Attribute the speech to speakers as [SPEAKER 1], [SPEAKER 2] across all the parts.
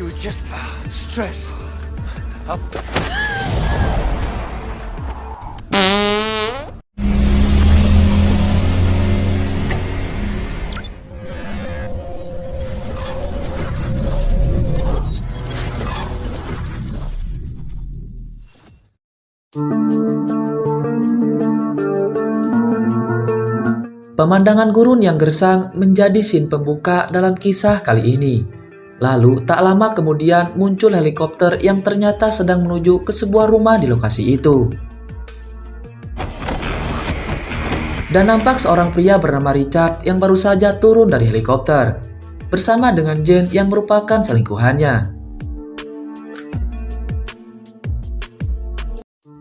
[SPEAKER 1] you were just stressed.
[SPEAKER 2] Pemandangan gurun yang gersang menjadi scene pembuka dalam kisah kali ini. Lalu, tak lama kemudian muncul helikopter yang ternyata sedang menuju ke sebuah rumah di lokasi itu. Dan nampak seorang pria bernama Richard yang baru saja turun dari helikopter, bersama dengan Jane yang merupakan selingkuhannya.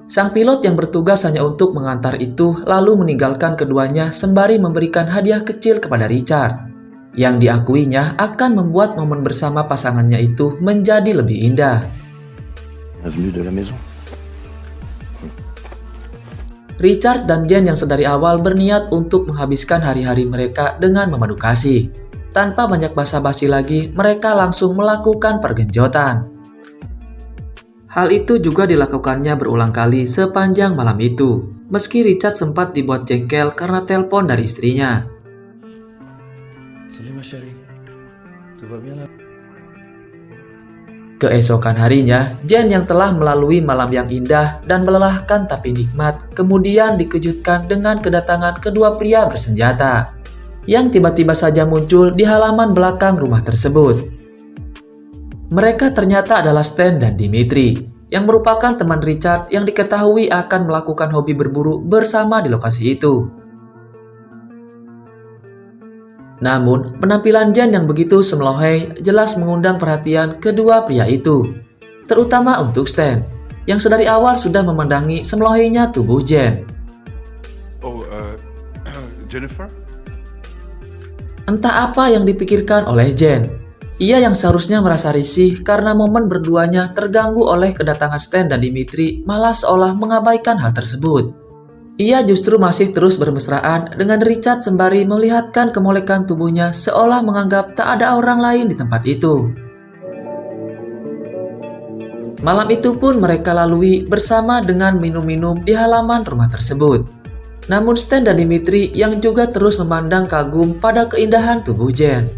[SPEAKER 2] Sang pilot yang bertugas hanya untuk mengantar itu lalu meninggalkan keduanya sembari memberikan hadiah kecil kepada Richard, yang diakuinya akan membuat momen bersama pasangannya itu menjadi lebih indah. Richard dan Jane yang sedari awal berniat untuk menghabiskan hari-hari mereka dengan memadu kasih. Tanpa banyak basa-basi lagi, mereka langsung melakukan pergenjotan. Hal itu juga dilakukannya berulang kali sepanjang malam itu, meski Richard sempat dibuat jengkel karena telepon dari istrinya. Keesokan harinya, Jane yang telah melalui malam yang indah dan melelahkan tapi nikmat, kemudian dikejutkan dengan kedatangan kedua pria bersenjata, yang tiba-tiba saja muncul di halaman belakang rumah tersebut. Mereka ternyata adalah Stan dan Dimitri, yang merupakan teman Richard yang diketahui akan melakukan hobi berburu bersama di lokasi itu. Namun, penampilan Jane yang begitu semlohai jelas mengundang perhatian kedua pria itu, terutama untuk Stan, yang sedari awal sudah memandangi semlohainya tubuh Jane.
[SPEAKER 1] Jennifer?
[SPEAKER 2] Entah apa yang dipikirkan oleh Jane. Ia yang seharusnya merasa risih karena momen berduanya terganggu oleh kedatangan Stan dan Dimitri malah seolah mengabaikan hal tersebut. Ia justru masih terus bermesraan dengan Richard sembari melihatkan kemolekan tubuhnya seolah menganggap tak ada orang lain di tempat itu. Malam itu pun mereka lalui bersama dengan minum-minum di halaman rumah tersebut. Namun Stan dan Dimitri yang juga terus memandang kagum pada keindahan tubuh Jane.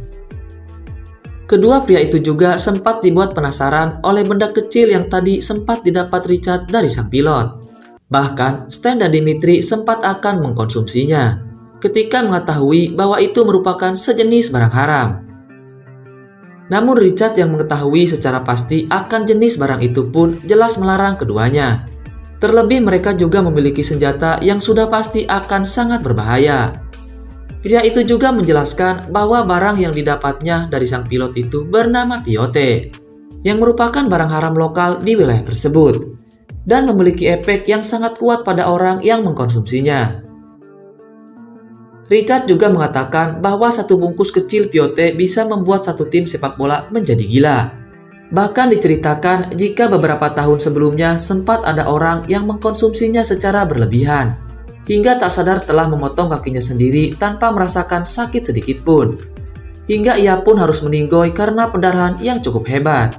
[SPEAKER 2] Kedua pria itu juga sempat dibuat penasaran oleh benda kecil yang tadi sempat didapat Richard dari sang pilot. Bahkan, Stan dan Dimitri sempat akan mengkonsumsinya ketika mengetahui bahwa itu merupakan sejenis barang haram. Namun Richard yang mengetahui secara pasti akan jenis barang itu pun jelas melarang keduanya. Terlebih mereka juga memiliki senjata yang sudah pasti akan sangat berbahaya. Pria itu juga menjelaskan bahwa barang yang didapatnya dari sang pilot itu bernama peyote, yang merupakan barang haram lokal di wilayah tersebut, dan memiliki efek yang sangat kuat pada orang yang mengkonsumsinya. Richard juga mengatakan bahwa satu bungkus kecil peyote bisa membuat satu tim sepak bola menjadi gila. Bahkan diceritakan jika beberapa tahun sebelumnya sempat ada orang yang mengkonsumsinya secara berlebihan, hingga tak sadar telah memotong kakinya sendiri tanpa merasakan sakit sedikit pun. Hingga ia pun harus meninggoy karena pendarahan yang cukup hebat.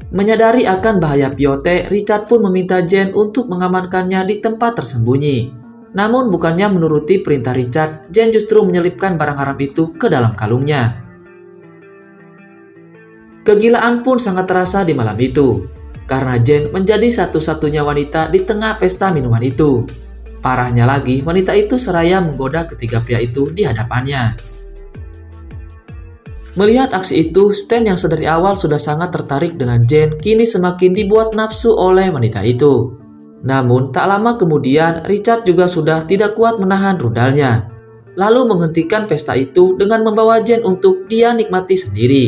[SPEAKER 2] Menyadari akan bahaya peyote, Richard pun meminta Jane untuk mengamankannya di tempat tersembunyi. Namun bukannya menuruti perintah Richard, Jane justru menyelipkan barang haram itu ke dalam kalungnya. Kegilaan pun sangat terasa di malam itu, karena Jane menjadi satu-satunya wanita di tengah pesta minuman itu. Parahnya lagi, wanita itu seraya menggoda ketiga pria itu di hadapannya. Melihat aksi itu, Stan yang sedari awal sudah sangat tertarik dengan Jane kini semakin dibuat nafsu oleh wanita itu. Namun, tak lama kemudian, Richard juga sudah tidak kuat menahan rudalnya, lalu menghentikan pesta itu dengan membawa Jane untuk dia nikmati sendiri.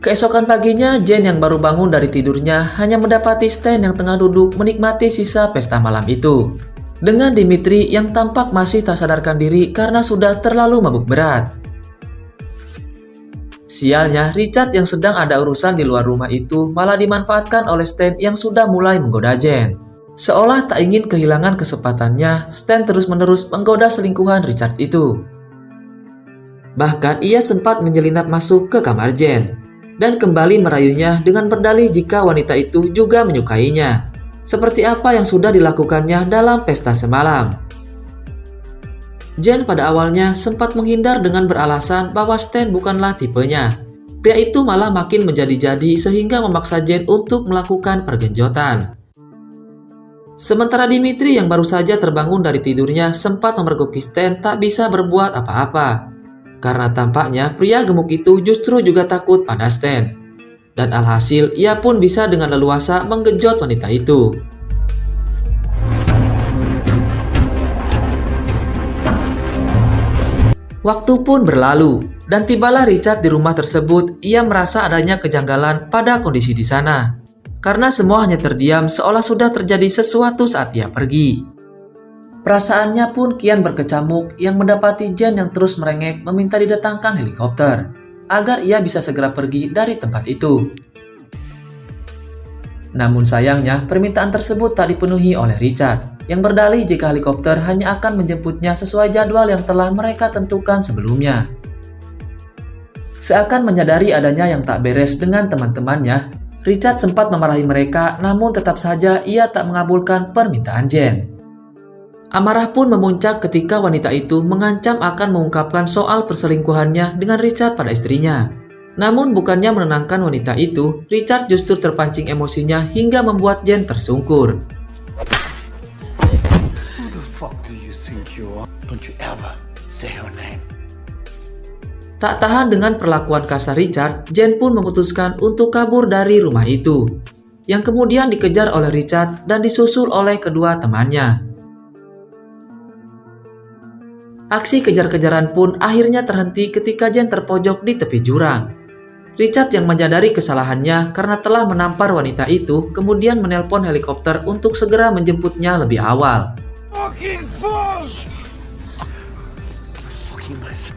[SPEAKER 2] Keesokan paginya, Jane yang baru bangun dari tidurnya hanya mendapati Stan yang tengah duduk menikmati sisa pesta malam itu, dengan Dimitri yang tampak masih tak sadarkan diri karena sudah terlalu mabuk berat. Sialnya, Richard yang sedang ada urusan di luar rumah itu malah dimanfaatkan oleh Stan yang sudah mulai menggoda Jane. Seolah tak ingin kehilangan kesempatannya, Stan terus-menerus menggoda selingkuhan Richard itu. Bahkan ia sempat menyelinap masuk ke kamar Jen dan kembali merayunya dengan berdalih jika wanita itu juga menyukainya, seperti apa yang sudah dilakukannya dalam pesta semalam. Jen pada awalnya sempat menghindar dengan beralasan bahwa Stan bukanlah tipenya. Pria itu malah makin menjadi-jadi sehingga memaksa Jen untuk melakukan pergenjotan. Sementara Dimitri yang baru saja terbangun dari tidurnya sempat memergoki Stan tak bisa berbuat apa-apa. Karena tampaknya pria gemuk itu justru juga takut pada Stan. Dan alhasil ia pun bisa dengan leluasa menggenjot wanita itu. Waktu pun berlalu, dan tibalah Richard di rumah tersebut. Ia merasa adanya kejanggalan pada kondisi di sana. Karena semua hanya terdiam seolah sudah terjadi sesuatu saat ia pergi. Perasaannya pun kian berkecamuk yang mendapati Jen yang terus merengek meminta didatangkan helikopter agar ia bisa segera pergi dari tempat itu. Namun sayangnya permintaan tersebut tak dipenuhi oleh Richard yang berdalih jika helikopter hanya akan menjemputnya sesuai jadwal yang telah mereka tentukan sebelumnya. Seakan menyadari adanya yang tak beres dengan teman-temannya, Richard sempat memarahi mereka, namun tetap saja ia tak mengabulkan permintaan Jen. Amarah pun memuncak ketika wanita itu mengancam akan mengungkapkan soal perselingkuhannya dengan Richard pada istrinya. Namun bukannya menenangkan wanita itu, Richard justru terpancing emosinya hingga membuat Jen tersungkur.
[SPEAKER 1] Who the fuck do you think you are? Don't you ever say her name.
[SPEAKER 2] Tak tahan dengan perlakuan kasar Richard, Jen pun memutuskan untuk kabur dari rumah itu, yang kemudian dikejar oleh Richard dan disusul oleh kedua temannya. Aksi kejar-kejaran pun akhirnya terhenti ketika Jen terpojok di tepi jurang. Richard yang menyadari kesalahannya karena telah menampar wanita itu kemudian menelpon helikopter untuk segera menjemputnya lebih awal.
[SPEAKER 1] Fucking fuck! Fucking mess.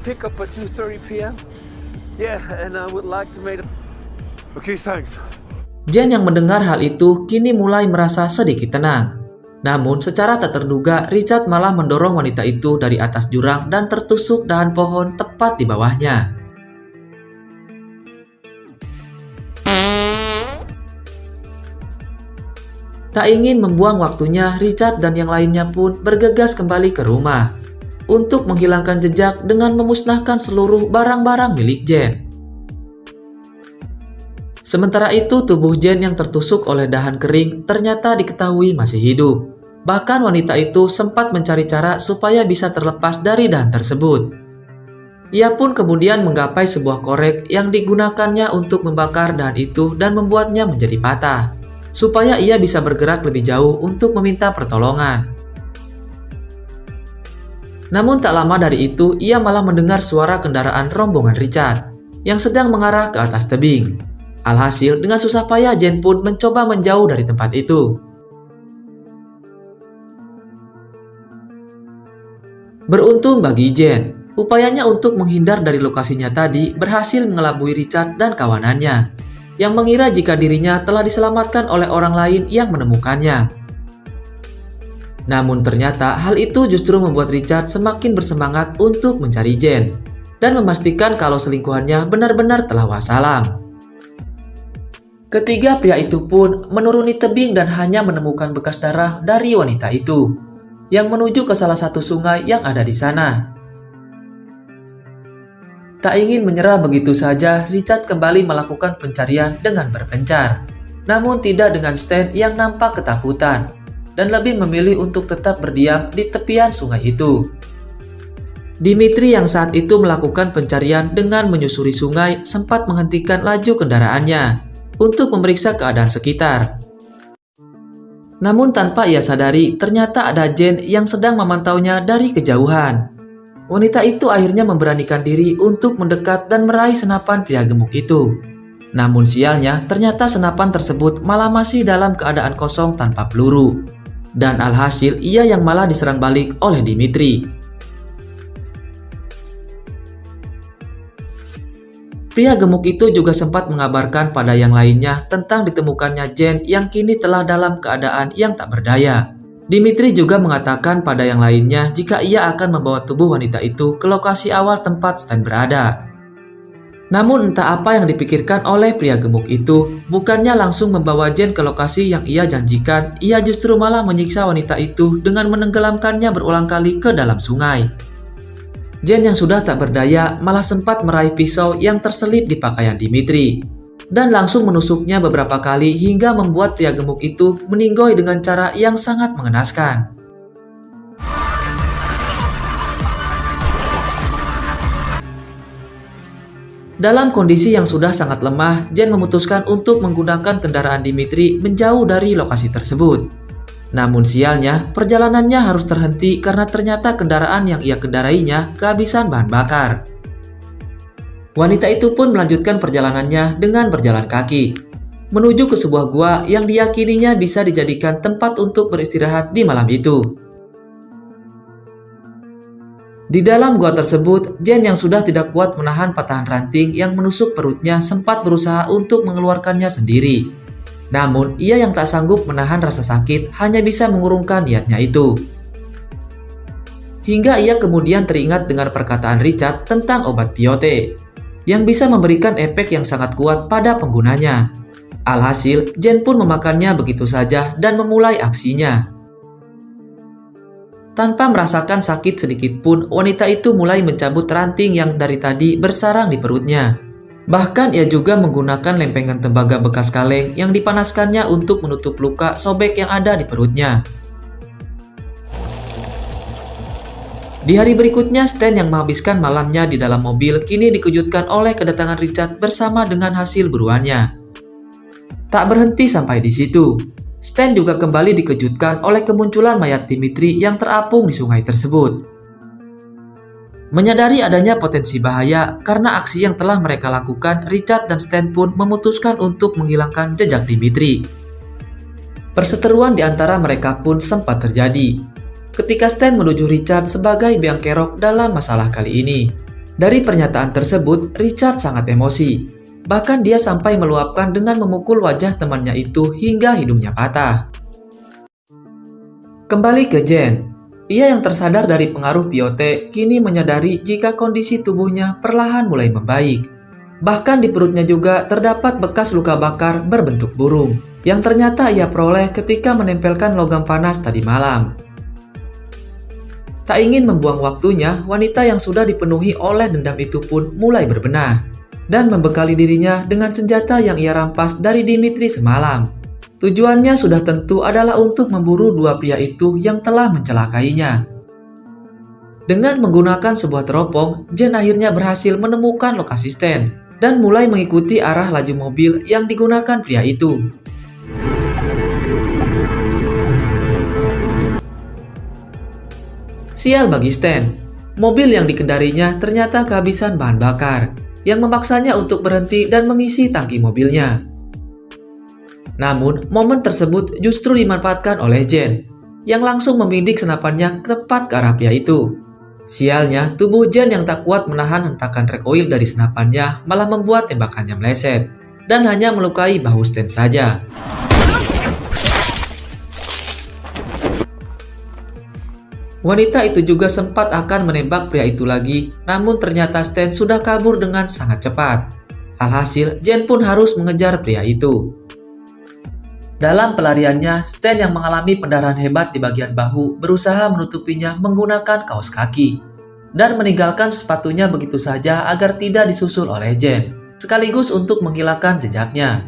[SPEAKER 1] Pick up at 2:30 p.m. Yeah, and I would like to make a... Okay, thanks.
[SPEAKER 2] Jen yang mendengar hal itu kini mulai merasa sedikit tenang. Namun secara tak terduga Richard malah mendorong wanita itu dari atas jurang dan tertusuk dahan pohon tepat di bawahnya. Tak ingin membuang waktunya, Richard dan yang lainnya pun bergegas kembali ke rumah untuk menghilangkan jejak dengan memusnahkan seluruh barang-barang milik Jen. Sementara itu, tubuh Jen yang tertusuk oleh dahan kering ternyata diketahui masih hidup. Bahkan wanita itu sempat mencari cara supaya bisa terlepas dari dahan tersebut. Ia pun kemudian menggapai sebuah korek yang digunakannya untuk membakar dahan itu dan membuatnya menjadi patah, supaya ia bisa bergerak lebih jauh untuk meminta pertolongan. Namun tak lama dari itu, ia malah mendengar suara kendaraan rombongan Richard yang sedang mengarah ke atas tebing. Alhasil, dengan susah payah Jen pun mencoba menjauh dari tempat itu. Beruntung bagi Jen, upayanya untuk menghindar dari lokasinya tadi berhasil mengelabui Richard dan kawanannya, yang mengira jika dirinya telah diselamatkan oleh orang lain yang menemukannya. Namun ternyata hal itu justru membuat Richard semakin bersemangat untuk mencari Jen, dan memastikan kalau selingkuhannya benar-benar telah wassalam. Ketiga pria itu pun menuruni tebing dan hanya menemukan bekas darah dari wanita itu, yang menuju ke salah satu sungai yang ada di sana. Tak ingin menyerah begitu saja, Richard kembali melakukan pencarian dengan berpencar. Namun tidak dengan Stan yang nampak ketakutan, dan lebih memilih untuk tetap berdiam di tepian sungai itu. Dimitri yang saat itu melakukan pencarian dengan menyusuri sungai sempat menghentikan laju kendaraannya untuk memeriksa keadaan sekitar. Namun tanpa ia sadari, ternyata ada Jen yang sedang memantaunya dari kejauhan. Wanita itu akhirnya memberanikan diri untuk mendekat dan meraih senapan pria gemuk itu. Namun sialnya, ternyata senapan tersebut malah masih dalam keadaan kosong tanpa peluru. Dan alhasil, ia yang malah diserang balik oleh Dimitri. Pria gemuk itu juga sempat mengabarkan pada yang lainnya tentang ditemukannya Jen yang kini telah dalam keadaan yang tak berdaya. Dimitri juga mengatakan pada yang lainnya jika ia akan membawa tubuh wanita itu ke lokasi awal tempat Stan berada. Namun entah apa yang dipikirkan oleh pria gemuk itu, bukannya langsung membawa Jen ke lokasi yang ia janjikan, ia justru malah menyiksa wanita itu dengan menenggelamkannya berulang kali ke dalam sungai. Jen yang sudah tak berdaya malah sempat meraih pisau yang terselip di pakaian Dimitri dan langsung menusuknya beberapa kali hingga membuat pria gemuk itu meninggoy dengan cara yang sangat mengenaskan. Dalam kondisi yang sudah sangat lemah, Jen memutuskan untuk menggunakan kendaraan Dimitri menjauh dari lokasi tersebut. Namun sialnya, perjalanannya harus terhenti karena ternyata kendaraan yang ia kendarainya kehabisan bahan bakar. Wanita itu pun melanjutkan perjalanannya dengan berjalan kaki, menuju ke sebuah gua yang diyakininya bisa dijadikan tempat untuk beristirahat di malam itu. Di dalam gua tersebut, Jen yang sudah tidak kuat menahan patahan ranting yang menusuk perutnya sempat berusaha untuk mengeluarkannya sendiri. Namun, ia yang tak sanggup menahan rasa sakit hanya bisa mengurungkan niatnya itu. Hingga ia kemudian teringat dengan perkataan Richard tentang obat peyote yang bisa memberikan efek yang sangat kuat pada penggunanya. Alhasil, Jen pun memakannya begitu saja dan memulai aksinya. Tanpa merasakan sakit sedikit pun, wanita itu mulai mencabut ranting yang dari tadi bersarang di perutnya. Bahkan ia juga menggunakan lempengan tembaga bekas kaleng yang dipanaskannya untuk menutup luka sobek yang ada di perutnya. Di hari berikutnya, Stan yang menghabiskan malamnya di dalam mobil kini dikejutkan oleh kedatangan Richard bersama dengan hasil buruannya. Tak berhenti sampai di situ, Stan juga kembali dikejutkan oleh kemunculan mayat Dimitri yang terapung di sungai tersebut. Menyadari adanya potensi bahaya karena aksi yang telah mereka lakukan, Richard dan Stan pun memutuskan untuk menghilangkan jejak Dimitri. Perseteruan di antara mereka pun sempat terjadi ketika Stan menuju Richard sebagai biang kerok dalam masalah kali ini. Dari pernyataan tersebut, Richard sangat emosi. Bahkan dia sampai meluapkan dengan memukul wajah temannya itu hingga hidungnya patah. Kembali ke Jen. Ia yang tersadar dari pengaruh peyote kini menyadari jika kondisi tubuhnya perlahan mulai membaik. Bahkan di perutnya juga terdapat bekas luka bakar berbentuk burung yang ternyata ia peroleh ketika menempelkan logam panas tadi malam. Tak ingin membuang waktunya, wanita yang sudah dipenuhi oleh dendam itu pun mulai berbenah dan membekali dirinya dengan senjata yang ia rampas dari Dimitri semalam. Tujuannya sudah tentu adalah untuk memburu dua pria itu yang telah mencelakainya. Dengan menggunakan sebuah teropong, Jen akhirnya berhasil menemukan lokasi Stan dan mulai mengikuti arah laju mobil yang digunakan pria itu. Sial bagi Stan, mobil yang dikendarinya ternyata kehabisan bahan bakar yang memaksanya untuk berhenti dan mengisi tangki mobilnya. Namun, momen tersebut justru dimanfaatkan oleh Jen yang langsung membidik senapannya tepat ke arah pria itu. Sialnya, tubuh Jen yang tak kuat menahan hentakan recoil dari senapannya malah membuat tembakannya meleset dan hanya melukai bahu Stan saja. Wanita itu juga sempat akan menembak pria itu lagi, namun ternyata Stan sudah kabur dengan sangat cepat. Alhasil, Jen pun harus mengejar pria itu. Dalam pelariannya, Stan yang mengalami pendarahan hebat di bagian bahu berusaha menutupinya menggunakan kaos kaki dan meninggalkan sepatunya begitu saja agar tidak disusul oleh Jen, sekaligus untuk menghilangkan jejaknya.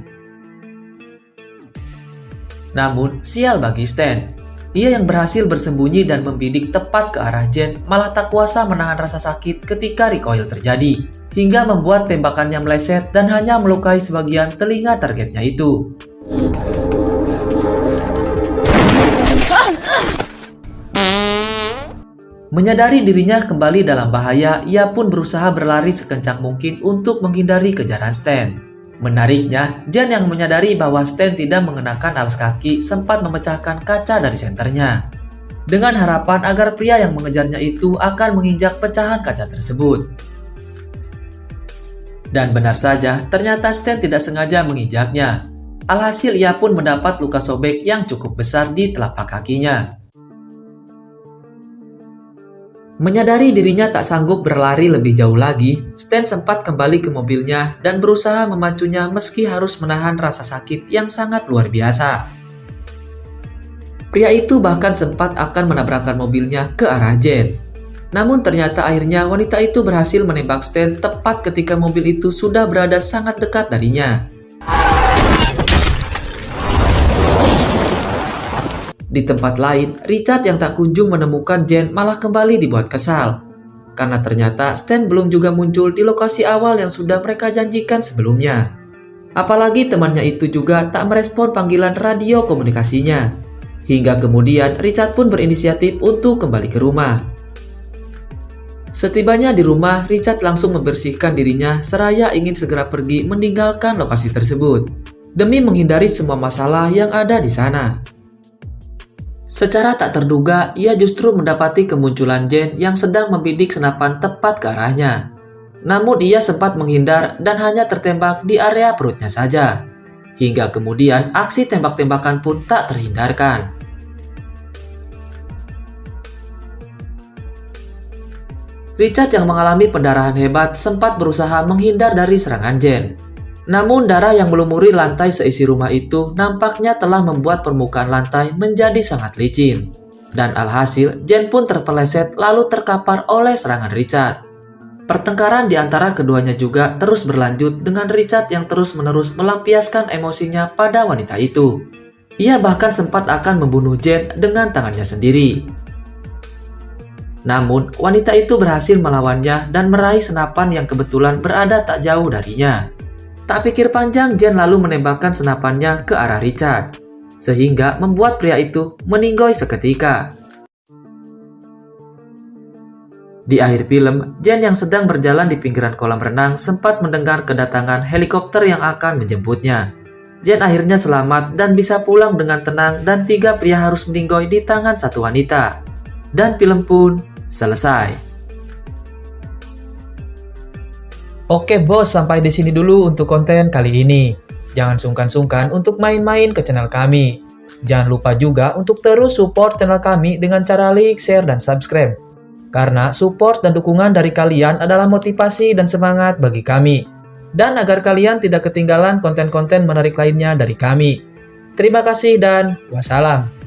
[SPEAKER 2] Namun, sial bagi Stan. Ia yang berhasil bersembunyi dan membidik tepat ke arah Jen malah tak kuasa menahan rasa sakit ketika recoil terjadi, hingga membuat tembakannya meleset dan hanya melukai sebagian telinga targetnya itu. Menyadari dirinya kembali dalam bahaya, ia pun berusaha berlari sekencang mungkin untuk menghindari kejaran Stan. Menariknya, Jen yang menyadari bahwa Stan tidak mengenakan alas kaki sempat memecahkan kaca dari senternya, dengan harapan agar pria yang mengejarnya itu akan menginjak pecahan kaca tersebut. Dan benar saja, ternyata Stan tidak sengaja menginjaknya. Alhasil ia pun mendapat luka sobek yang cukup besar di telapak kakinya. Menyadari dirinya tak sanggup berlari lebih jauh lagi, Stan sempat kembali ke mobilnya dan berusaha memacunya meski harus menahan rasa sakit yang sangat luar biasa. Pria itu bahkan sempat akan menabrakkan mobilnya ke arah Jen. Namun ternyata akhirnya wanita itu berhasil menembak Stan tepat ketika mobil itu sudah berada sangat dekat darinya. Di tempat lain, Richard yang tak kunjung menemukan Jen malah kembali dibuat kesal. Karena ternyata Stan belum juga muncul di lokasi awal yang sudah mereka janjikan sebelumnya. Apalagi temannya itu juga tak merespon panggilan radio komunikasinya. Hingga kemudian Richard pun berinisiatif untuk kembali ke rumah. Setibanya di rumah, Richard langsung membersihkan dirinya seraya ingin segera pergi meninggalkan lokasi tersebut. Demi menghindari semua masalah yang ada di sana. Secara tak terduga, ia justru mendapati kemunculan Jen yang sedang membidik senapan tepat ke arahnya. Namun ia sempat menghindar dan hanya tertembak di area perutnya saja. Hingga kemudian aksi tembak-tembakan pun tak terhindarkan. Richard yang mengalami pendarahan hebat sempat berusaha menghindar dari serangan Jen. Namun darah yang melumuri lantai seisi rumah itu nampaknya telah membuat permukaan lantai menjadi sangat licin. Dan alhasil, Jen pun terpeleset lalu terkapar oleh serangan Richard. Pertengkaran di antara keduanya juga terus berlanjut dengan Richard yang terus-menerus melampiaskan emosinya pada wanita itu. Ia bahkan sempat akan membunuh Jen dengan tangannya sendiri. Namun, wanita itu berhasil melawannya dan meraih senapan yang kebetulan berada tak jauh darinya. Tak pikir panjang, Jen lalu menembakkan senapannya ke arah Richard, sehingga membuat pria itu meninggoy seketika. Di akhir film, Jen yang sedang berjalan di pinggiran kolam renang sempat mendengar kedatangan helikopter yang akan menjemputnya. Jen akhirnya selamat dan bisa pulang dengan tenang dan 3 pria harus meninggoy di tangan satu wanita. Dan film pun selesai. Oke bos, sampai di sini dulu untuk konten kali ini. Jangan sungkan-sungkan untuk main-main ke channel kami. Jangan lupa juga untuk terus support channel kami dengan cara like, share, dan subscribe. Karena support dan dukungan dari kalian adalah motivasi dan semangat bagi kami. Dan agar kalian tidak ketinggalan konten-konten menarik lainnya dari kami. Terima kasih dan wassalam.